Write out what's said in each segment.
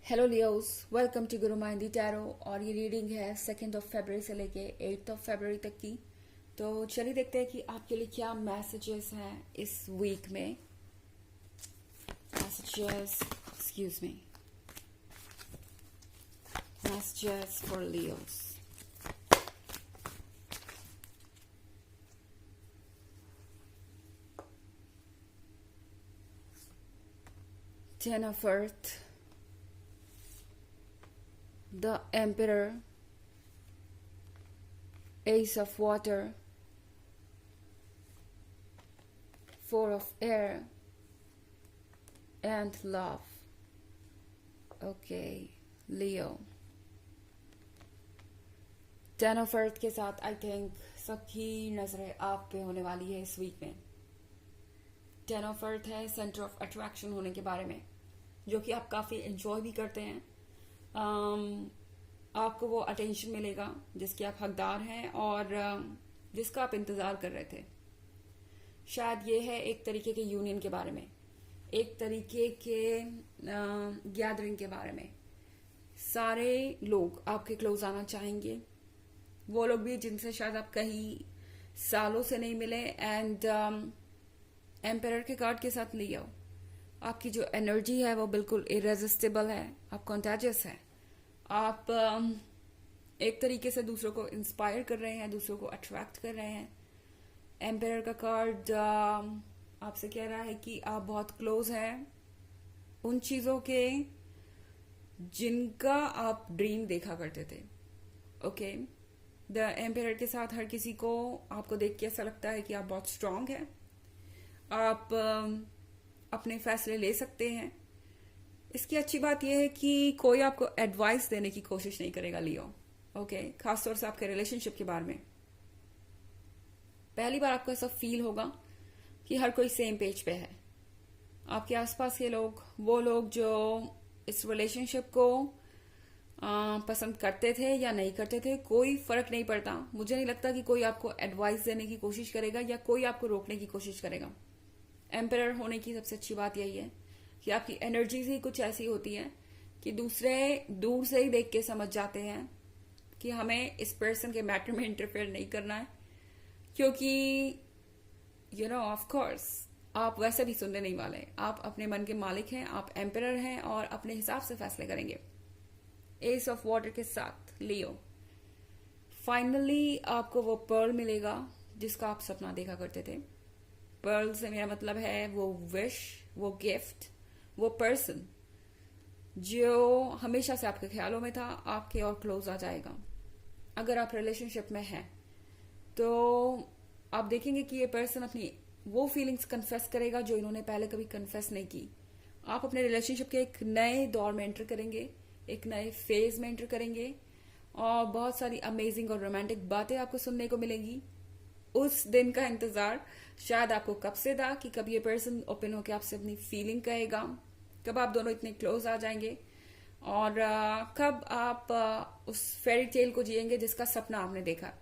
Hello Leos, welcome to Guru माइंदी tarot. और ये reading है 2 फरवरी से लेके 8 फरवरी तक की। तो चलिए देखते हैं कि आपके लिए क्या मैसेजेस हैं इस वीक में। Messages, excuse me, messages for Leos. Ten of Earth, the Emperor, Ace of Water, Four of Air, and Love. Okay, Leo. Ten of Earth के साथ आई थिंक सबकी नजरें आप पे होने वाली है इस वीक में। टेन ऑफ अर्थ है सेंटर ऑफ अट्रैक्शन होने के बारे में, जो कि आप काफी एंजॉय भी करते हैं। आपको वो अटेंशन मिलेगा जिसकी आप हकदार हैं और जिसका आप इंतजार कर रहे थे। शायद ये है एक तरीके के यूनियन के बारे में, एक तरीके के गैदरिंग के बारे में। सारे लोग आपके क्लोज आना चाहेंगे, वो लोग भी जिनसे शायद आप कहीं सालों से नहीं मिले। एंड एम्पायर के कार्ड के साथ लियो, आपकी जो एनर्जी है वो बिल्कुल इरेजिस्टिबल है, आप कॉन्टेजियस है। आप एक तरीके से दूसरों को इंस्पायर कर रहे हैं, दूसरों को अट्रैक्ट कर रहे हैं। एम्पायर का कार्ड आपसे कह रहा है कि आप बहुत क्लोज हैं उन चीजों के जिनका आप ड्रीम देखा करते थे। ओके, द एम्पायर के साथ हर किसी को आपको देख के ऐसा लगता है कि आप बहुत स्ट्रांग हैं, आप अपने फैसले ले सकते हैं। इसकी अच्छी बात यह है कि कोई आपको एडवाइस देने की कोशिश नहीं करेगा लियो। ओके, खासतौर से आपके रिलेशनशिप के बारे में पहली बार आपको ऐसा फील होगा कि हर कोई सेम पेज पे है। आपके आसपास के लोग, वो लोग जो इस रिलेशनशिप को पसंद करते थे या नहीं करते थे, कोई फर्क नहीं पड़ता। मुझे नहीं लगता कि कोई आपको एडवाइस देने की कोशिश करेगा या कोई आपको रोकने की कोशिश करेगा। एम्पायर होने की सबसे अच्छी बात यही है कि आपकी एनर्जीज ही कुछ ऐसी होती है कि दूसरे दूर से ही देख के समझ जाते हैं कि हमें इस पर्सन के मैटर में इंटरफेयर नहीं करना है, क्योंकि ऑफ कोर्स आप वैसे भी सुनने नहीं वाले। आप अपने मन के मालिक हैं, आप एम्पायर हैं और अपने हिसाब से फैसले करेंगे। एस ऑफ वाटर के साथ लियो, फाइनली आपको वो पर्ल मिलेगा जिसका आप सपना देखा करते थे। पर्ल से मेरा मतलब है वो विश, वो गिफ्ट, वो पर्सन जो हमेशा से आपके ख्यालों में था, आपके और क्लोज आ जाएगा। अगर आप रिलेशनशिप में हैं तो आप देखेंगे कि ये पर्सन अपनी वो फीलिंग्स कन्फेस करेगा जो इन्होंने पहले कभी कन्फेस नहीं की। आप अपने रिलेशनशिप के एक नए दौर में एंटर करेंगे, एक नए फेज में एंटर करेंगे और बहुत सारी अमेजिंग और रोमांटिक बातें आपको सुनने को मिलेंगी। उस दिन का इंतजार शायद आपको कब से था कि कब ये पर्सन ओपन होकर आपसे अपनी फीलिंग कहेगा, कब आप दोनों इतने क्लोज आ जाएंगे और कब आप उस फेरी टेल को जिएंगे जिसका सपना आपने देखा।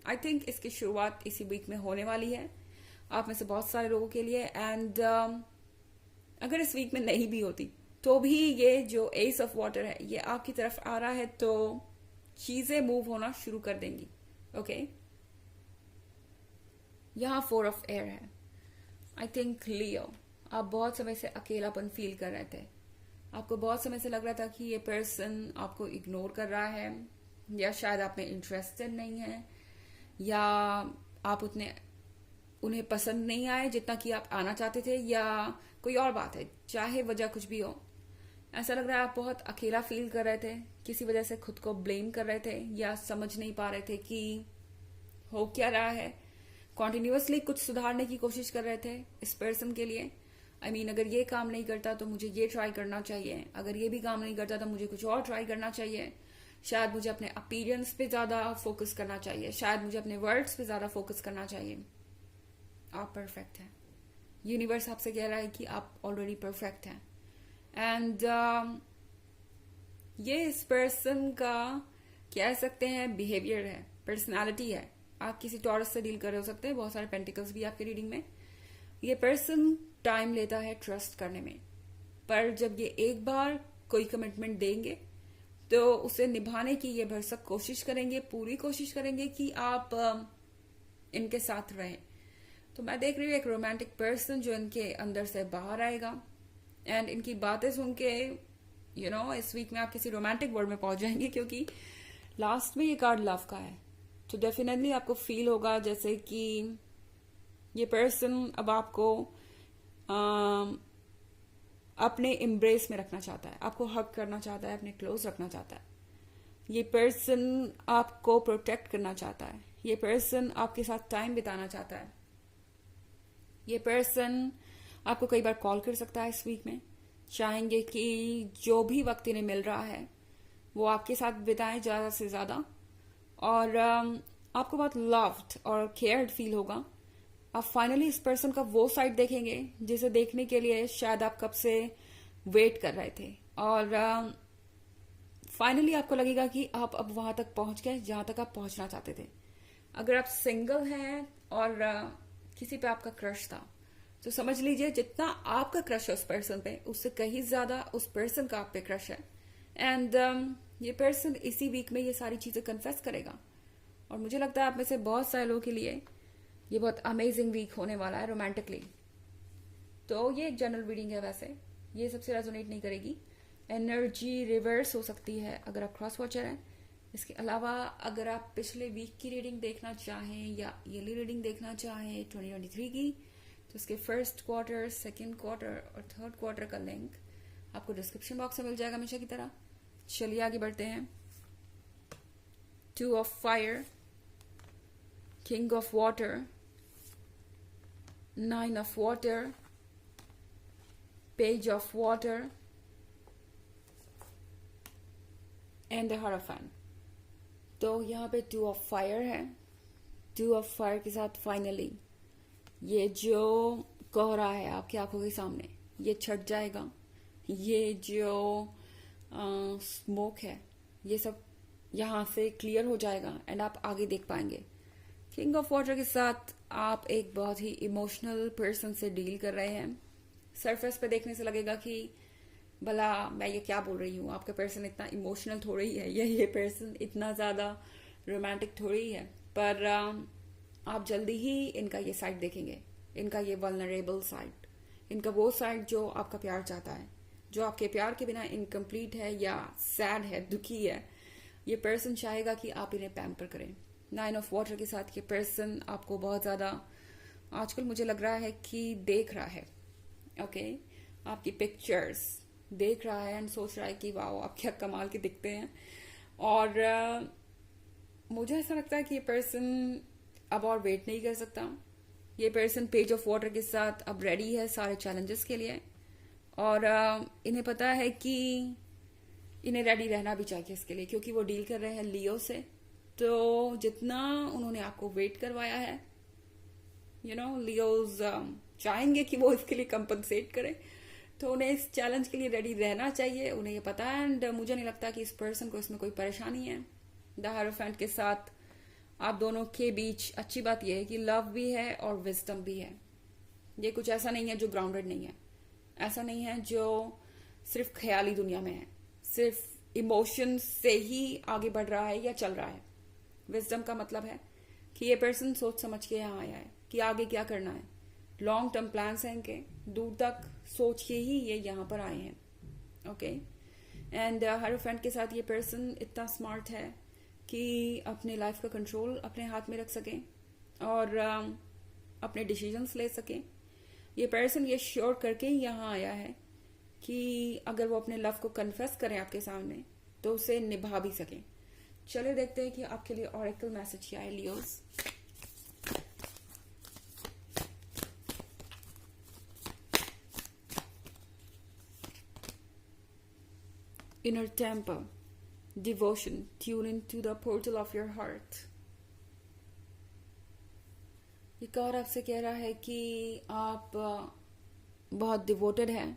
आई थिंक इसकी शुरुआत इसी वीक में होने वाली है आप में से बहुत सारे लोगों के लिए। एंड अगर इस वीक में नहीं भी होती तो भी ये जो एस ऑफ वाटर है ये आपकी तरफ आ रहा है तो चीजें मूव होना शुरू कर देंगी। ओके, यहाँ फोर ऑफ एयर है। आई थिंक लियो, आप बहुत समय से अकेलापन फील कर रहे थे। आपको बहुत समय से लग रहा था कि ये पर्सन आपको इग्नोर कर रहा है, या शायद आप में इंटरेस्टेड नहीं है, या आप उन्हें पसंद नहीं आए जितना कि आप आना चाहते थे, या कोई और बात है। चाहे वजह कुछ भी हो, ऐसा लग रहा है आप बहुत अकेला फील कर रहे थे, किसी वजह से खुद को ब्लेम कर रहे थे या समझ नहीं पा रहे थे कि हो क्या रहा है। कॉन्टिन्यूसली कुछ सुधारने की कोशिश कर रहे थे इस पर्सन के लिए। आई मीन, अगर ये काम नहीं करता तो मुझे ये ट्राई करना चाहिए, अगर ये भी काम नहीं करता तो मुझे कुछ और ट्राई करना चाहिए। शायद मुझे अपने अपीयरेंस पे ज्यादा फोकस करना चाहिए, शायद मुझे अपने वर्ड्स पे ज्यादा फोकस करना चाहिए। आप परफेक्ट हैं। यूनिवर्स आपसे कह रहा है कि आप ऑलरेडी परफेक्ट हैं। एंड ये इस पर्सन का कह सकते हैं बिहेवियर है, पर्सनालिटी है। आप किसी टॉरस से डील कर रहे हो सकते हैं, बहुत सारे पेंटिकल्स भी आपके रीडिंग में। ये पर्सन टाइम लेता है ट्रस्ट करने में, पर जब ये एक बार कोई कमिटमेंट देंगे तो उसे निभाने की ये भरसक कोशिश करेंगे, पूरी कोशिश करेंगे कि आप इनके साथ रहें। तो मैं देख रही हूँ एक रोमांटिक पर्सन जो इनके अंदर से बाहर आएगा, एंड इनकी बातें सुन के इस वीक में आप किसी रोमांटिक वर्ल्ड में पहुंच जाएंगे, क्योंकि लास्ट में ये कार्ड लव का है। तो डेफिनेटली आपको फील होगा जैसे कि ये पर्सन अब आपको अपने एम्ब्रेस में रखना चाहता है, आपको हग करना चाहता है, अपने क्लोज रखना चाहता है। ये पर्सन आपको प्रोटेक्ट करना चाहता है, ये पर्सन आपके साथ टाइम बिताना चाहता है। ये पर्सन आपको कई बार कॉल कर सकता है इस वीक में, चाहेंगे कि जो भी वक्त इन्हें मिल रहा है वो आपके साथ बिताएं ज़्यादा से ज़्यादा, और आपको बहुत लव्ड और केयर्ड फील होगा। आप फाइनली इस पर्सन का वो साइड देखेंगे जिसे देखने के लिए शायद आप कब से वेट कर रहे थे, और फाइनली आपको लगेगा कि आप अब वहां तक पहुंच गए जहां तक आप पहुंचना चाहते थे। अगर आप सिंगल हैं और किसी पे आपका क्रश था, तो समझ लीजिए जितना आपका क्रश है उस पर्सन पे, उससे कहीं ज्यादा उस पर्सन का आप पे क्रश है। एंड ये पर्सन इसी वीक में ये सारी चीजें कन्फेस करेगा, और मुझे लगता है आप में से बहुत सारे लोगों के लिए ये बहुत अमेजिंग वीक होने वाला है रोमांटिकली। तो ये एक जनरल रीडिंग है, वैसे ये सबसे रेजोनेट नहीं करेगी। एनर्जी रिवर्स हो सकती है अगर आप क्रॉस वॉचर हैं। इसके अलावा अगर आप पिछले वीक की रीडिंग देखना चाहें या ईयरली रीडिंग देखना चाहें 2023 की, तो इसके फर्स्ट क्वार्टर, सेकेंड क्वार्टर और थर्ड क्वार्टर का लिंक आपको डिस्क्रिप्शन बॉक्स में मिल जाएगा हमेशा की तरह। चलिए आगे बढ़ते हैं। 2 of fire, king of water, 9 of water, page of water and the hierophant. तो यहाँ पे 2 ऑफ फायर है। 2 ऑफ फायर के साथ फाइनली ये जो कोहरा है आपकी आंखों के सामने, ये छट जाएगा। ये जो स्मोक है ये सब यहाँ से क्लियर हो जाएगा एंड आप आगे देख पाएंगे। किंग ऑफ वाटर के साथ आप एक बहुत ही इमोशनल पर्सन से डील कर रहे हैं। सरफेस पे देखने से लगेगा कि भला मैं ये क्या बोल रही हूँ, आपका पर्सन इतना इमोशनल थोड़ी ही है, ये पर्सन इतना ज्यादा रोमांटिक थोड़ी ही है, पर आप जल्दी ही इनका ये साइड देखेंगे, इनका ये वल्नरेबल साइड, इनका वो साइड जो आपका प्यार चाहता है, जो आपके प्यार के बिना इनकम्प्लीट है या सैड है, दुखी है। ये पर्सन चाहेगा कि आप इन्हें पैम्पर करें। 9 ऑफ वाटर के साथ ये पर्सन आपको बहुत ज्यादा आजकल मुझे लग रहा है कि देख रहा है, ओके, आपकी पिक्चर्स देख रहा है एंड सोच रहा है कि वाओ आप क्या कमाल के दिखते हैं। और मुझे ऐसा लगता है कि ये पर्सन अब और वेट नहीं कर सकता। ये पर्सन पेज ऑफ वाटर के साथ अब रेडी है सारे चैलेंजेस के लिए, और इन्हें पता है कि इन्हें रेडी रहना भी चाहिए इसके लिए, क्योंकि वो डील कर रहे हैं लियो से। तो जितना उन्होंने आपको वेट करवाया है, लियोज चाहेंगे कि वो इसके लिए कंपनसेट करे, तो उन्हें इस चैलेंज के लिए रेडी रहना चाहिए, उन्हें ये पता है। एंड मुझे नहीं लगता कि इस पर्सन को इसमें कोई परेशानी है। द हायरोफेंट के साथ आप दोनों के बीच अच्छी बात यह है कि लव भी है और विजडम भी है। ये कुछ ऐसा नहीं है जो ग्राउंडेड नहीं है, ऐसा नहीं है जो सिर्फ ख्याली दुनिया में है, सिर्फ इमोशन से ही आगे बढ़ रहा है या चल रहा है। विजडम का मतलब है कि ये पर्सन सोच समझ के यहाँ आया है कि आगे क्या करना है, लॉन्ग टर्म प्लान्स हैं इनके, दूर तक सोच के ही ये यहाँ पर आए हैं, ओके। एंड हायरोफेंट के साथ ये पर्सन इतना स्मार्ट है कि अपने लाइफ का कंट्रोल अपने हाथ में रख सके और अपने डिसीजंस ले सके। ये पर्सन ये श्योर करके ही यहाँ आया है कि अगर वो अपने लव को कन्फेस करें आपके सामने तो उसे निभा भी सके। चलिए देखते हैं कि आपके लिए ऑरेकल मैसेज क्या है Leos. Inner temper, devotion, tune into the portal of your heart. ये कार्ड आपसे कह रहा है कि आप बहुत डिवोटेड हैं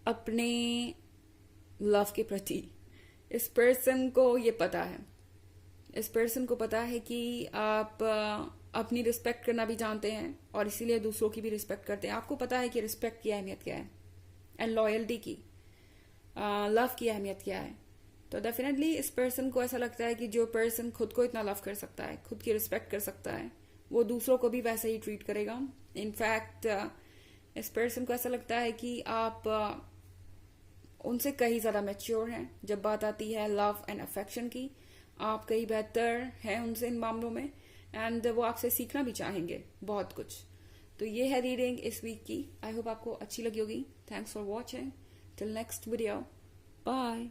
अपने लव के प्रति। इस पर्सन को ये पता है, इस पर्सन को पता है कि आप अपनी रिस्पेक्ट करना भी जानते हैं और इसीलिए दूसरों की भी रिस्पेक्ट करते हैं। आपको पता है कि रिस्पेक्ट की अहमियत क्या है एंड लॉयल्टी की। लव की अहमियत क्या है। तो डेफिनेटली इस पर्सन को ऐसा लगता है कि जो पर्सन खुद को इतना लव कर सकता है, खुद की रिस्पेक्ट कर सकता है, वो दूसरों को भी वैसे ही ट्रीट करेगा। इनफैक्ट इस पर्सन को ऐसा लगता है कि आप उनसे कहीं ज्यादा मैच्योर हैं जब बात आती है लव एंड अफेक्शन की। आप कहीं बेहतर हैं उनसे इन मामलों में, एंड वो आपसे सीखना भी चाहेंगे बहुत कुछ। तो ये है रीडिंग इस वीक की। आई होप आपको अच्छी लगी होगी। Thanks for watching. Till next video, bye.